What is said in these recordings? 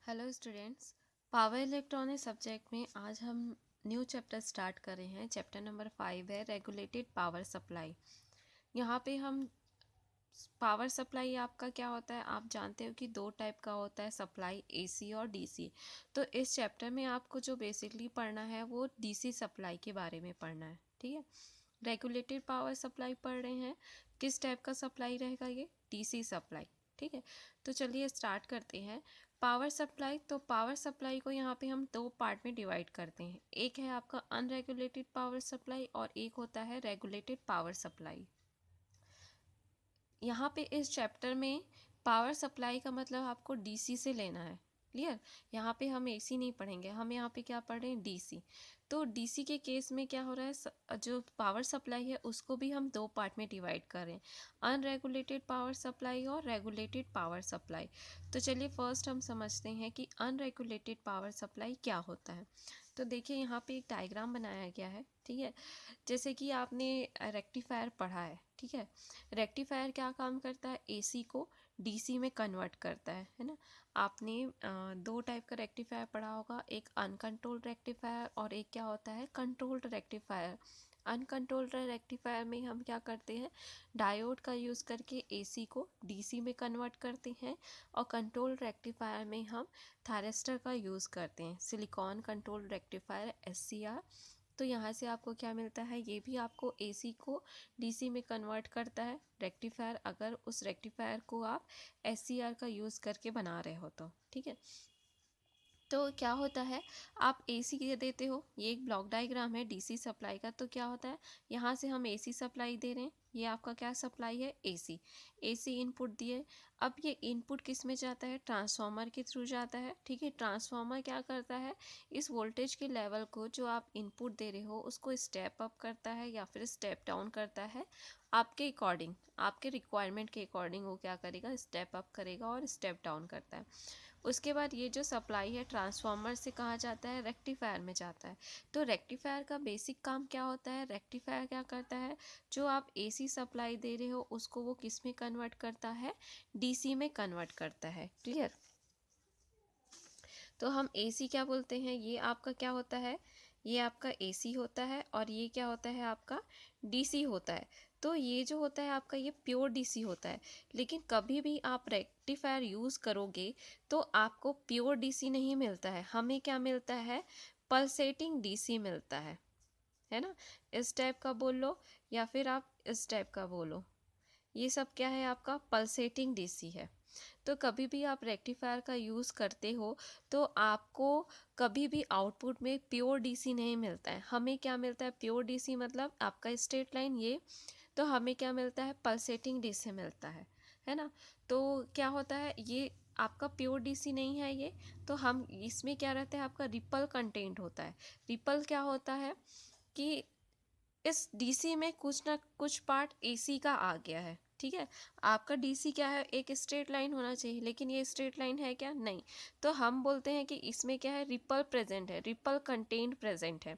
Hello students, power electronic subject में आज हम न्यू चैप्टर स्टार्ट कर रहे हैं। चैप्टर नंबर 5 है रेगुलेटेड पावर सप्लाई। यहाँ पे हम पावर सप्लाई आपका क्या होता है, आप जानते हो कि दो टाइप का होता है सप्लाई, एसी और डीसी। तो इस चैप्टर में आपको जो बेसिकली पढ़ना है वो डीसी सप्लाई के बारे में पढ़ना है। ठीक है, रेगुलेटेड पावर सप्लाई पढ़ रहे हैं। किस टाइप का सप्लाई रहेगा? ये डीसी सप्लाई। ठीक है, तो चलिए स्टार्ट करते हैं। पावर सप्लाई, तो पावर सप्लाई को यहाँ पे हम दो पार्ट में डिवाइड करते हैं। एक है आपका अनरेगुलेटेड पावर सप्लाई और एक होता है रेगुलेटेड पावर सप्लाई। यहाँ पे इस चैप्टर में पावर सप्लाई का मतलब आपको डीसी से लेना है। क्लियर? यहाँ पे हम एसी नहीं पढ़ेंगे, हम यहाँ पे क्या पढ़ रहे हैं? डीसी। तो डीसी के केस में क्या हो रहा है, जो पावर सप्लाई है उसको भी हम दो पार्ट में डिवाइड कर रहे हैं, अनरेगुलेटेड पावर सप्लाई और रेगुलेटेड पावर सप्लाई। तो चलिए फर्स्ट हम समझते हैं कि अनरेगुलेटेड पावर सप्लाई क्या होता है। तो देखिए यहाँ पे एक डायग्राम बनाया गया है। ठीक है, जैसे कि आपने रेक्टिफायर पढ़ा है। ठीक है, रेक्टिफायर क्या काम करता है? एसी को डीसी में कन्वर्ट करता है ना। आपने दो टाइप का रेक्टिफायर पढ़ा होगा, एक अनकंट्रोल्ड रेक्टिफायर और एक क्या होता है? Controlled rectifier. अनकंट्रोल्ड रेक्टिफायर में हम क्या करते हैं? डायोड का यूज़ करके एसी को डीसी में कन्वर्ट करते हैं, और कंट्रोल्ड रेक्टिफायर में हम थायरिस्टर का यूज़ करते हैं, सिलिकॉन कंट्रोल्ड रेक्टिफायर SCR। तो यहाँ से आपको क्या मिलता है? ये भी आपको एसी को डीसी में कन्वर्ट करता है रेक्टिफायर, अगर उस रेक्टिफायर को आप SCR का यूज़ करके बना रहे हो तो। ठीक है, तो क्या होता है, आप एसी के देते हो, ये एक ब्लॉक डायग्राम है डीसी सप्लाई का। तो क्या होता है, यहाँ से हम एसी सप्लाई दे रहे हैं, ये आपका क्या सप्लाई है? एसी। एसी इनपुट दिए, अब ये इनपुट किस में जाता है? ट्रांसफार्मर के थ्रू जाता है। ठीक है, ट्रांसफार्मर क्या करता है? इस वोल्टेज के लेवल को जो आप इनपुट दे रहे हो उसको स्टेप अप करता है या फिर स्टेप डाउन करता है, आपके अकॉर्डिंग, आपके रिक्वायरमेंट के अकॉर्डिंग वो क्या करेगा? स्टेप अप करेगा और स्टेप डाउन करता है। उसके बाद ये जो सप्लाई है ट्रांसफार्मर से कहाँ जाता है? रेक्टिफायर में जाता है। तो रेक्टिफायर का बेसिक काम क्या होता है? रेक्टिफायर क्या करता है, जो आप एसी सप्लाई दे रहे हो उसको वो किस में कन्वर्ट करता है? डीसी में कन्वर्ट करता है। क्लियर? तो हम एसी क्या बोलते हैं? ये आपका क्या होता है? ये आपका एसी होता है, और ये क्या होता है? आपका डीसी होता है। तो ये जो होता है आपका, ये प्योर डीसी होता है। लेकिन कभी भी आप रेक्टिफायर यूज़ करोगे तो आपको प्योर डीसी नहीं मिलता है, हमें क्या मिलता है? पल्सेटिंग डीसी मिलता है ना। इस टाइप का बोल लो या फिर आप इस टाइप का बोलो, ये सब क्या है? आपका पल्सेटिंग डीसी है। तो कभी भी आप रेक्टिफायर का यूज़ करते हो तो आपको कभी भी आउटपुट में प्योर डीसी नहीं मिलता है। हमें क्या मिलता है? प्योर डीसी मतलब आपका स्ट्रेट लाइन ये, तो हमें क्या मिलता है? पल्सेटिंग डीसी मिलता है ना। तो क्या होता है, ये आपका प्योर डीसी नहीं है ये, तो हम इसमें क्या रहता है? आपका रिपल कंटेंट होता है। रिपल क्या होता है कि इस डीसी में कुछ ना कुछ पार्ट एसी का आ गया है। ठीक है, आपका डीसी क्या है? एक स्ट्रेट लाइन होना चाहिए, लेकिन ये स्ट्रेट लाइन है क्या? नहीं। तो हम बोलते हैं कि इसमें क्या है? रिपल प्रेजेंट है, रिपल कंटेंट प्रेजेंट है।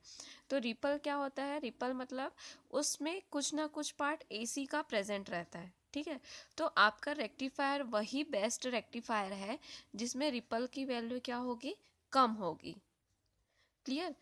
तो रिपल क्या होता है? रिपल मतलब उसमें कुछ ना कुछ पार्ट एसी का प्रेजेंट रहता है। ठीक है, तो आपका रेक्टिफायर वही बेस्ट रेक्टिफायर है जिसमें रिपल की वैल्यू क्या होगी? कम होगी। क्लियर?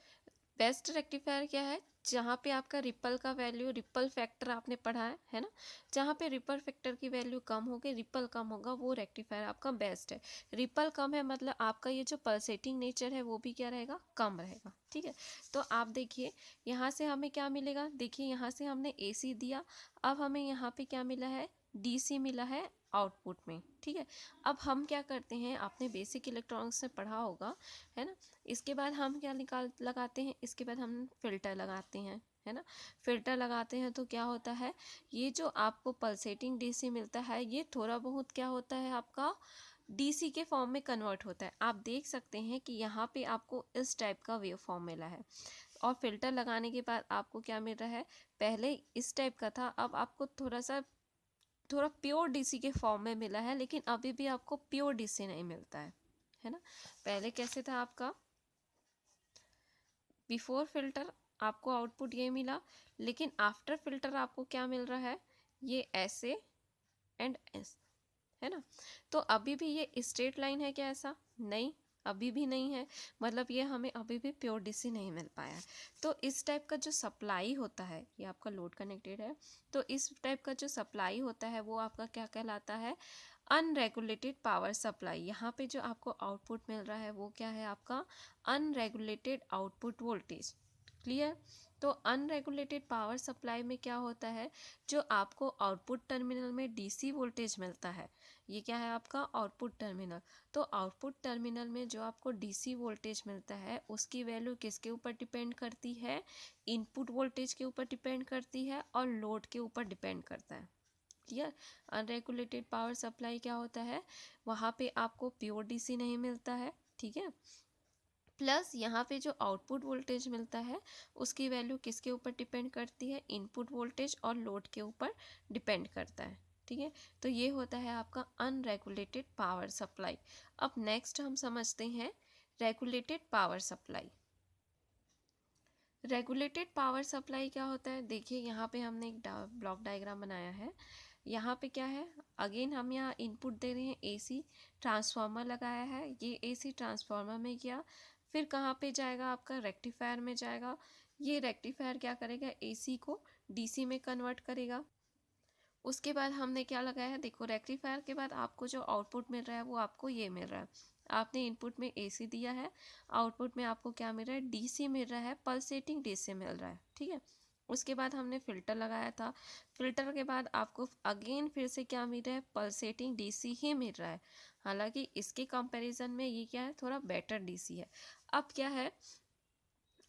बेस्ट रेक्टिफायर क्या है? जहाँ पे आपका रिपल का वैल्यू, रिपल फैक्टर आपने पढ़ा है ना, जहाँ पे रिपल फैक्टर की वैल्यू कम होगी, रिपल कम होगा, वो रेक्टिफायर आपका बेस्ट है। रिपल कम है मतलब आपका ये जो पल्सेटिंग नेचर है वो भी क्या रहेगा? कम रहेगा। ठीक है, तो आप देखिए यहाँ से हमें क्या मिलेगा? देखिए यहाँ से हमने एसी दिया, अब हमें यहाँ पे क्या मिला है? डीसी मिला है आउटपुट में। ठीक है, अब हम क्या करते हैं, आपने बेसिक इलेक्ट्रॉनिक्स में पढ़ा होगा, है ना। इसके बाद हम क्या लगाते हैं? इसके बाद हम फिल्टर लगाते हैं, है ना। फिल्टर लगाते हैं तो क्या होता है, ये जो आपको पल्सेटिंग डीसी मिलता है ये थोड़ा बहुत क्या होता है? आपका डीसी के फॉर्म में कन्वर्ट होता है। आप देख सकते हैं कि यहाँ पे आपको इस टाइप का वेव फॉर्म मिला है, और फिल्टर लगाने के बाद आपको क्या मिल रहा है? पहले इस टाइप का था, अब आपको थोड़ा प्योर डीसी के फॉर्म में मिला है, लेकिन अभी भी आपको प्योर डीसी नहीं मिलता है ना। पहले कैसे था आपका? बिफोर फिल्टर आपको आउटपुट ये मिला, लेकिन आफ्टर फिल्टर आपको क्या मिल रहा है? ये ऐसे एंड ऐसे, है ना। तो अभी भी ये स्ट्रेट लाइन है क्या? ऐसा नहीं, अभी भी नहीं है, मतलब ये हमें अभी भी प्योर डीसी नहीं मिल पाया है। तो इस टाइप का जो सप्लाई होता है, ये आपका लोड कनेक्टेड है, तो इस टाइप का जो सप्लाई होता है वो आपका क्या कहलाता है, अनरेगुलेटेड पावर सप्लाई। यहाँ पे जो आपको आउटपुट मिल रहा है वो क्या है, आपका अनरेगुलेटेड आउटपुट वोल्टेज। क्लियर। तो अनरेगुलेटेड पावर सप्लाई में क्या होता है, जो आपको आउटपुट टर्मिनल में डीसी वोल्टेज मिलता है, ये क्या है आपका आउटपुट टर्मिनल। तो आउटपुट टर्मिनल में जो आपको डीसी वोल्टेज मिलता है उसकी वैल्यू किसके ऊपर डिपेंड करती है, इनपुट वोल्टेज के ऊपर डिपेंड करती है और लोड के ऊपर डिपेंड करता है। क्लियर। अनरेगुलेटेड पावर सप्लाई क्या होता है, वहाँ पे आपको प्योर डीसी नहीं मिलता है, ठीक है। प्लस यहाँ पे जो आउटपुट वोल्टेज मिलता है उसकी वैल्यू किसके ऊपर डिपेंड करती है, इनपुट वोल्टेज और लोड के ऊपर डिपेंड करता है, ठीक है। तो ये होता है आपका अनरेगुलेटेड पावर सप्लाई। अब नेक्स्ट हम समझते हैं regulated power supply. Regulated power supply क्या होता है, देखिए यहाँ पे हमने एक ब्लॉक डायग्राम बनाया है। यहाँ पे क्या है, अगेन हम यहाँ इनपुट दे रहे हैं, एसी ट्रांसफार्मर लगाया है, ये एसी ट्रांसफार्मर में गया, फिर कहाँ पे जाएगा, आपका रेक्टिफायर में जाएगा। ये रेक्टिफायर क्या करेगा, एसी को डीसी में कन्वर्ट करेगा। उसके बाद हमने क्या लगाया है, देखो रेक्टिफायर के बाद आपको जो आउटपुट मिल रहा है वो आपको ये मिल रहा है, आपने इनपुट में एसी दिया है, आउटपुट में आपको क्या मिल रहा है, डीसी मिल रहा है, पल्सेटिंग डीसी मिल रहा है, ठीक है। उसके बाद हमने फिल्टर लगाया था, फिल्टर के बाद आपको अगेन फिर से क्या मिल रहा है, पल्सेटिंग डीसी ही मिल रहा है। हालांकि इसके कंपैरिजन में ये क्या है, थोड़ा बेटर डीसी है। अब क्या है,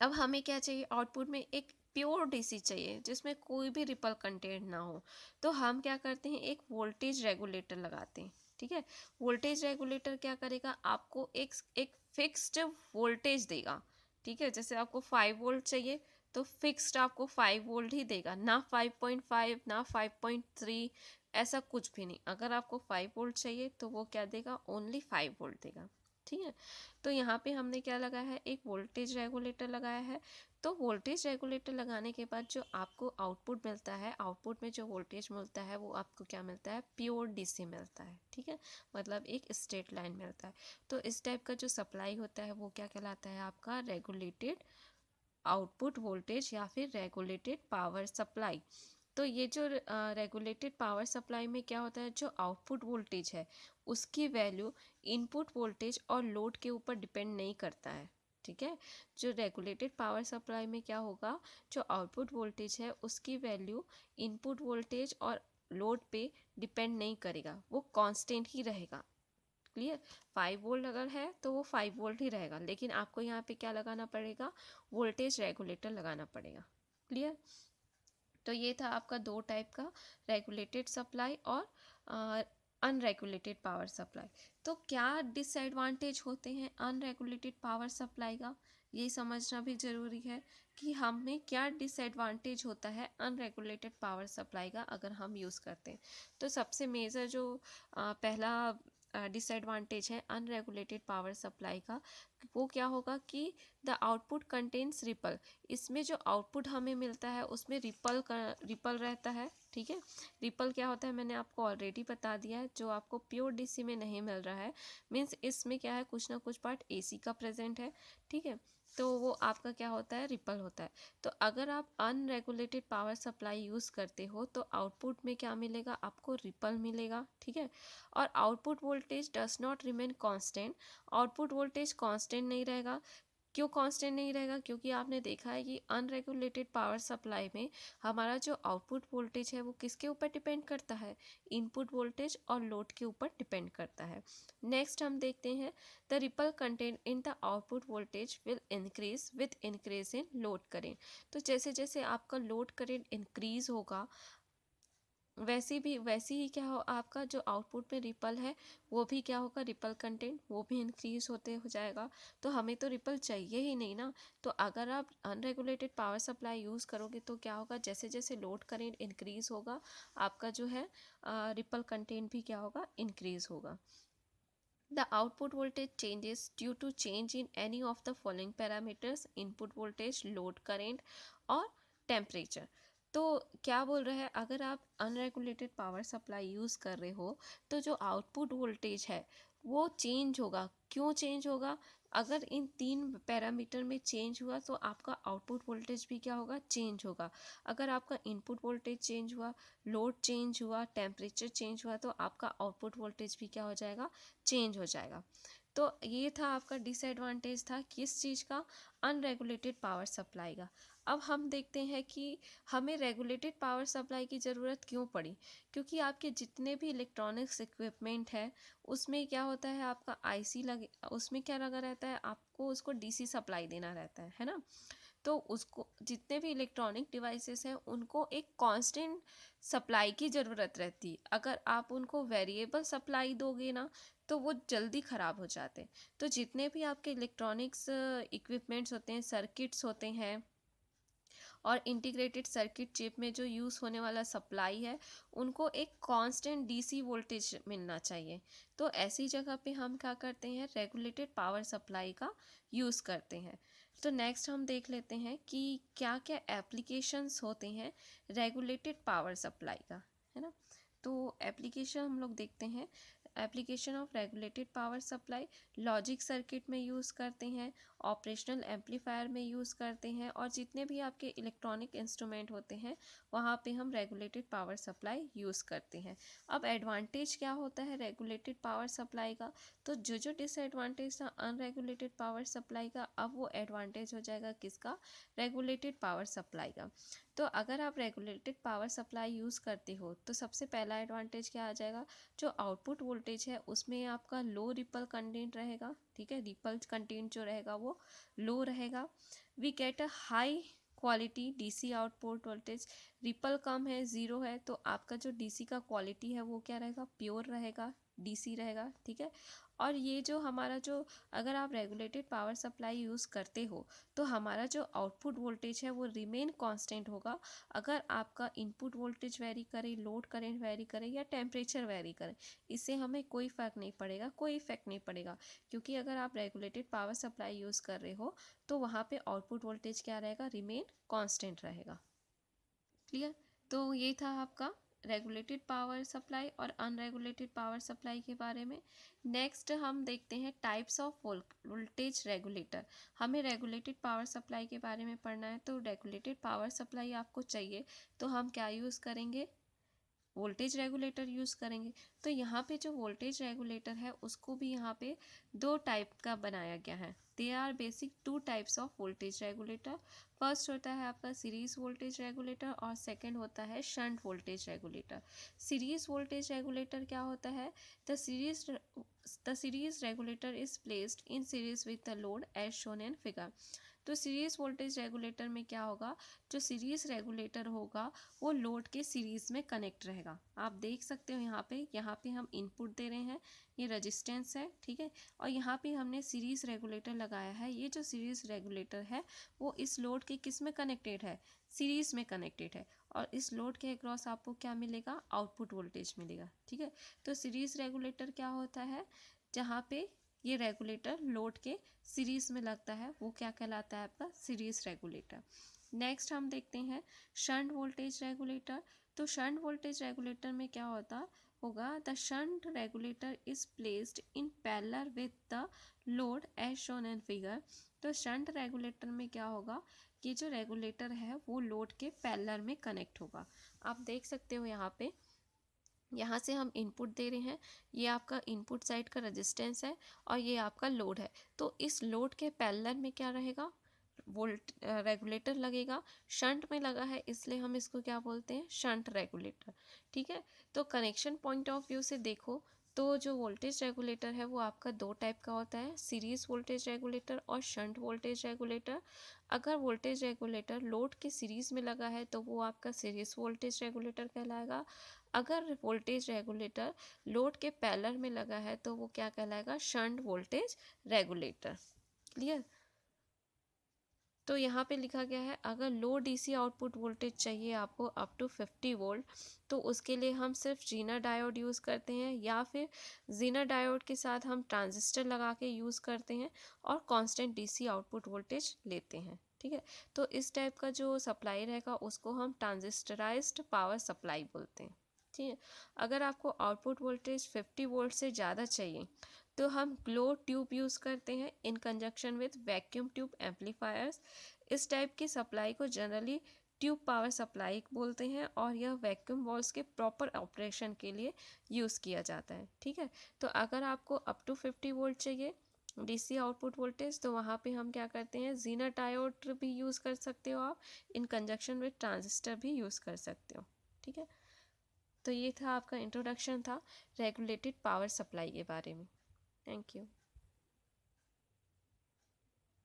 अब हमें क्या चाहिए, आउटपुट में एक प्योर डीसी चाहिए जिसमें कोई भी रिपल कंटेंट ना हो। तो हम क्या करते हैं, एक वोल्टेज रेगुलेटर लगाते हैं, ठीक है। वोल्टेज रेगुलेटर क्या करेगा, आपको एक फिक्स्ड वोल्टेज देगा, ठीक है। जैसे आपको 5 वोल्ट चाहिए तो फिक्स्ड आपको 5 वोल्ट ही देगा, ना 5.5 ना 5.3, ऐसा कुछ भी नहीं। अगर आपको 5 वोल्ट चाहिए तो वो क्या देगा, ओनली 5 वोल्ट देगा, ठीक है। तो यहाँ पे हमने क्या लगाया है, एक वोल्टेज रेगुलेटर लगाया है। तो वोल्टेज रेगुलेटर लगाने के बाद जो आपको आउटपुट मिलता है, आउटपुट में जो वोल्टेज मिलता है वो आपको क्या मिलता है, प्योर डीसी मिलता है, ठीक है। मतलब एक स्ट्रेट लाइन मिलता है। तो इस टाइप का जो सप्लाई होता है वो क्या कहलाता है, आपका रेगुलेटेड आउटपुट वोल्टेज या फिर रेगुलेटेड पावर सप्लाई। तो ये जो रेगुलेटेड पावर सप्लाई में क्या होता है, जो आउटपुट वोल्टेज है उसकी वैल्यू इनपुट वोल्टेज और लोड के ऊपर डिपेंड नहीं करता है, ठीक है। जो रेगुलेटेड पावर सप्लाई में क्या होगा, जो आउटपुट वोल्टेज है उसकी वैल्यू इनपुट वोल्टेज और लोड पे डिपेंड नहीं करेगा, वो कांस्टेंट ही रहेगा। क्लियर। 5 वोल्ट अगर है तो वो 5 वोल्ट ही रहेगा, लेकिन आपको यहाँ पे क्या लगाना पड़ेगा, वोल्टेज रेगुलेटर लगाना पड़ेगा। क्लियर। तो ये था आपका दो टाइप का, रेगुलेटेड सप्लाई और अनरेगुलेटेड पावर सप्लाई। तो क्या डिसएडवांटेज होते हैं अनरेगुलेटेड पावर सप्लाई का, ये समझना भी ज़रूरी है कि हमें क्या डिसएडवांटेज होता है अनरेगुलेटेड पावर सप्लाई का अगर हम यूज़ करते हैं। तो सबसे मेजर जो पहला डिसएडवांटेज है अनरेगुलेटेड पावर सप्लाई का, वो क्या होगा कि द आउटपुट कंटेन्स रिपल। इसमें जो आउटपुट हमें मिलता है उसमें रिपल रहता है, ठीक है। रिपल क्या होता है मैंने आपको ऑलरेडी बता दिया है, जो आपको प्योर डीसी में नहीं मिल रहा है। मीन्स इसमें क्या है, कुछ ना कुछ पार्ट एसी का प्रेजेंट है, ठीक है। तो वो आपका क्या होता है, रिपल होता है। तो अगर आप अनरेगुलेटेड पावर सप्लाई यूज़ करते हो तो आउटपुट में क्या मिलेगा, आपको रिपल मिलेगा, ठीक है। और output voltage does not remain constant. Output voltage constant नहीं रहेगा। क्यों कांस्टेंट नहीं रहेगा, क्योंकि आपने देखा है कि अनरेगुलेटेड पावर सप्लाई में हमारा जो आउटपुट वोल्टेज है वो किसके ऊपर डिपेंड करता है, इनपुट वोल्टेज और लोड के ऊपर डिपेंड करता है। नेक्स्ट हम देखते हैं, the ripple content in the output voltage will increase with increase in load current. तो जैसे जैसे आपका लोड करेंट इंक्रीज होगा वैसे ही क्या हो, आपका जो आउटपुट में रिपल है वो भी क्या होगा, रिपल कंटेंट वो भी इंक्रीज होते हो जाएगा। तो हमें तो रिपल चाहिए ही नहीं ना। तो अगर आप अनरेगुलेटेड पावर सप्लाई यूज़ करोगे तो क्या होगा, जैसे जैसे लोड करेंट इंक्रीज होगा आपका जो है रिपल कंटेंट भी क्या होगा, इंक्रीज होगा। The output voltage changes due to change in any of the following parameters: input voltage, load current और temperature। तो क्या बोल रहा है, अगर आप अनरेगुलेटेड पावर सप्लाई यूज़ कर रहे हो तो जो आउटपुट वोल्टेज है वो चेंज होगा क्यों चेंज होगा? अगर इन 3 पैरामीटर में चेंज हुआ तो आपका आउटपुट वोल्टेज भी क्या होगा? चेंज होगा। अगर आपका इनपुट वोल्टेज चेंज हुआ, लोड चेंज हुआ, टेम्परेचर चेंज हुआ, तो आपका आउटपुट वोल्टेज भी क्या हो जाएगा? चेंज हो जाएगा। तो ये था आपका डिसएडवांटेज था किस चीज़ का? अनरेगुलेटेड पावर सप्लाई का। अब हम देखते हैं कि हमें रेगुलेटेड पावर सप्लाई की ज़रूरत क्यों पड़ी? क्योंकि आपके जितने भी इलेक्ट्रॉनिक्स इक्विपमेंट है उसमें क्या होता है, आपका आईसी लगे, उसमें क्या लगा रहता है, आपको उसको डीसी सप्लाई देना रहता है ना। तो उसको जितने भी इलेक्ट्रॉनिक डिवाइसेस हैं उनको एक कांस्टेंट सप्लाई की ज़रूरत रहती है। अगर आप उनको वेरिएबल सप्लाई दोगे ना तो वो जल्दी ख़राब हो जाते हैं। तो जितने भी आपके इलेक्ट्रॉनिक्स इक्विपमेंट्स होते हैं, सर्किट्स होते हैं और इंटीग्रेटेड सर्किट चिप में जो यूज़ होने वाला सप्लाई है उनको एक कांस्टेंट डीसी वोल्टेज मिलना चाहिए। तो ऐसी जगह पे हम क्या करते हैं, रेगुलेटेड पावर सप्लाई का यूज़ करते हैं। तो नेक्स्ट हम देख लेते हैं कि क्या क्या एप्लीकेशंस होते हैं रेगुलेटेड पावर सप्लाई का, है ना। तो एप्लीकेशन हम लोग देखते हैं। Application of regulated power supply logic circuit में यूज़ करते हैं, ऑपरेशनल एम्पलीफायर में यूज़ करते हैं, और जितने भी आपके इलेक्ट्रॉनिक इंस्ट्रूमेंट होते हैं वहाँ पे हम रेगुलेटेड पावर सप्लाई यूज़ करते हैं। अब एडवांटेज क्या होता है रेगुलेटेड पावर सप्लाई का? तो जो जो डिसएडवांटेज था अनरेगुलेटेड पावर सप्लाई का, अब वो एडवांटेज हो जाएगा किसका? रेगुलेटेड पावर सप्लाई का। तो अगर आप रेगुलेटेड पावर सप्लाई यूज़ करते हो तो सबसे पहला एडवांटेज क्या आ जाएगा? जो आउटपुट वोल्टेज है उसमें आपका लो रिपल कंटेंट रहेगा, ठीक है, रिपल कंटेंट जो रहेगा वो लो रहेगा। We get a high quality DC output voltage. Ripple कम है, ज़ीरो है, तो आपका जो डीसी का क्वालिटी है वो क्या रहेगा? प्योर रहेगा, डीसी रहेगा, ठीक है। और ये जो हमारा जो अगर आप रेगुलेटेड पावर सप्लाई यूज़ करते हो तो हमारा जो आउटपुट वोल्टेज है वो रिमेन कांस्टेंट होगा। अगर आपका इनपुट वोल्टेज वेरी करे, लोड करेंट वेरी करे या टेम्परेचर वेरी करे, इससे हमें कोई फ़र्क नहीं पड़ेगा, कोई इफेक्ट नहीं पड़ेगा। क्योंकि अगर आप रेगुलेटेड पावर सप्लाई यूज़ कर रहे हो तो वहाँ पे आउटपुट वोल्टेज क्या रहेगा? रिमेन कांस्टेंट रहेगा। क्लियर? तो ये था आपका रेगुलेटेड पावर सप्लाई और अनरेगुलेटेड पावर सप्लाई के बारे में। नेक्स्ट हम देखते हैं टाइप्स ऑफ वोल्टेज रेगुलेटर। हमें रेगुलेटेड पावर सप्लाई के बारे में पढ़ना है, तो रेगुलेटेड पावर सप्लाई आपको चाहिए तो हम क्या यूज़ करेंगे? वोल्टेज रेगुलेटर यूज़ करेंगे। तो यहाँ पे जो वोल्टेज रेगुलेटर है उसको भी यहाँ पे दो टाइप का बनाया गया है। They are basic two types of voltage regulator. First होता है आपका सीरीज वोल्टेज रेगुलेटर और सेकंड होता है shunt voltage regulator. Series voltage regulator क्या होता है? The series regulator is placed in series with the load as shown in figure. तो सीरीज वोल्टेज रेगुलेटर में क्या होगा? जो सीरीज रेगुलेटर होगा वो लोड के सीरीज में कनेक्ट रहेगा। आप देख सकते हो यहाँ पे हम इनपुट दे रहे हैं, ये रेजिस्टेंस है, ठीक है, और यहाँ पे हमने सीरीज रेगुलेटर लगाया है। ये जो सीरीज रेगुलेटर है वो इस लोड के किस में कनेक्टेड है? सीरीज में कनेक्टेड है। और इस लोड के अक्रॉस आपको क्या मिलेगा? आउटपुट वोल्टेज मिलेगा, ठीक है। तो सीरीज रेगुलेटर क्या होता है? जहाँ पे ये रेगुलेटर लोड के सीरीज में लगता है वो क्या कहलाता है? आपका सीरीज रेगुलेटर। नेक्स्ट हम देखते हैं शंट वोल्टेज रेगुलेटर। तो शंट वोल्टेज रेगुलेटर में क्या होगा? The shunt regulator is placed in parallel with the load as shown in figure. तो शंट रेगुलेटर में क्या होगा? कि जो रेगुलेटर है वो लोड के पैरेलल में कनेक्ट होगा। आप देख सकते हो यहाँ से हम इनपुट दे रहे हैं, ये आपका इनपुट साइड का रेजिस्टेंस है और ये आपका लोड है। तो इस लोड के पैरेलल में क्या रहेगा? रेगुलेटर लगेगा। शंट में लगा है इसलिए हम इसको क्या बोलते हैं? शंट रेगुलेटर, ठीक है। तो कनेक्शन पॉइंट ऑफ व्यू से देखो तो जो वोल्टेज रेगुलेटर है वो आपका दो टाइप का होता है, सीरीज वोल्टेज रेगुलेटर और शंट वोल्टेज रेगुलेटर। अगर वोल्टेज रेगुलेटर लोड के सीरीज में लगा है तो वो आपका सीरीज वोल्टेज रेगुलेटर कहलाएगा। अगर वोल्टेज रेगुलेटर लोड के पैरेलल में लगा है तो वो क्या कहलाएगा? Shunt voltage regulator. क्लियर? तो यहाँ पे लिखा गया है अगर लो डीसी आउटपुट वोल्टेज चाहिए आपको अप टू 50 वोल्ट तो उसके लिए हम सिर्फ जीना डायोड यूज़ करते हैं, या फिर जीना डायोड के साथ हम ट्रांजिस्टर लगा के यूज़ करते हैं और कांस्टेंट डीसी आउटपुट वोल्टेज लेते हैं, ठीक है। तो इस टाइप का जो सप्लाई रहेगा उसको हम ट्रांजिस्टराइज्ड पावर सप्लाई बोलते हैं, ठीक है। अगर आपको आउटपुट वोल्टेज 50 वोल्ट से ज़्यादा चाहिए तो हम ग्लो ट्यूब यूज़ करते हैं इन conjunction with vacuum tube amplifiers. इस टाइप की सप्लाई को जनरली ट्यूब पावर सप्लाई बोलते हैं और यह वैक्यूम वॉल्स के प्रॉपर ऑपरेशन के लिए यूज़ किया जाता है। ठीक है, तो अगर आपको अप टू 50 वोल्ट चाहिए डीसी आउटपुट वोल्टेज, तो वहाँ पे हम क्या करते हैं, जीनर डायोड भी यूज़ कर सकते हो आप, इन कंजक्शन विथ ट्रांजिस्टर भी यूज़ कर सकते हो। ठीक है, तो ये था आपका इंट्रोडक्शन था रेगुलेटेड पावर सप्लाई के बारे में। Thank you.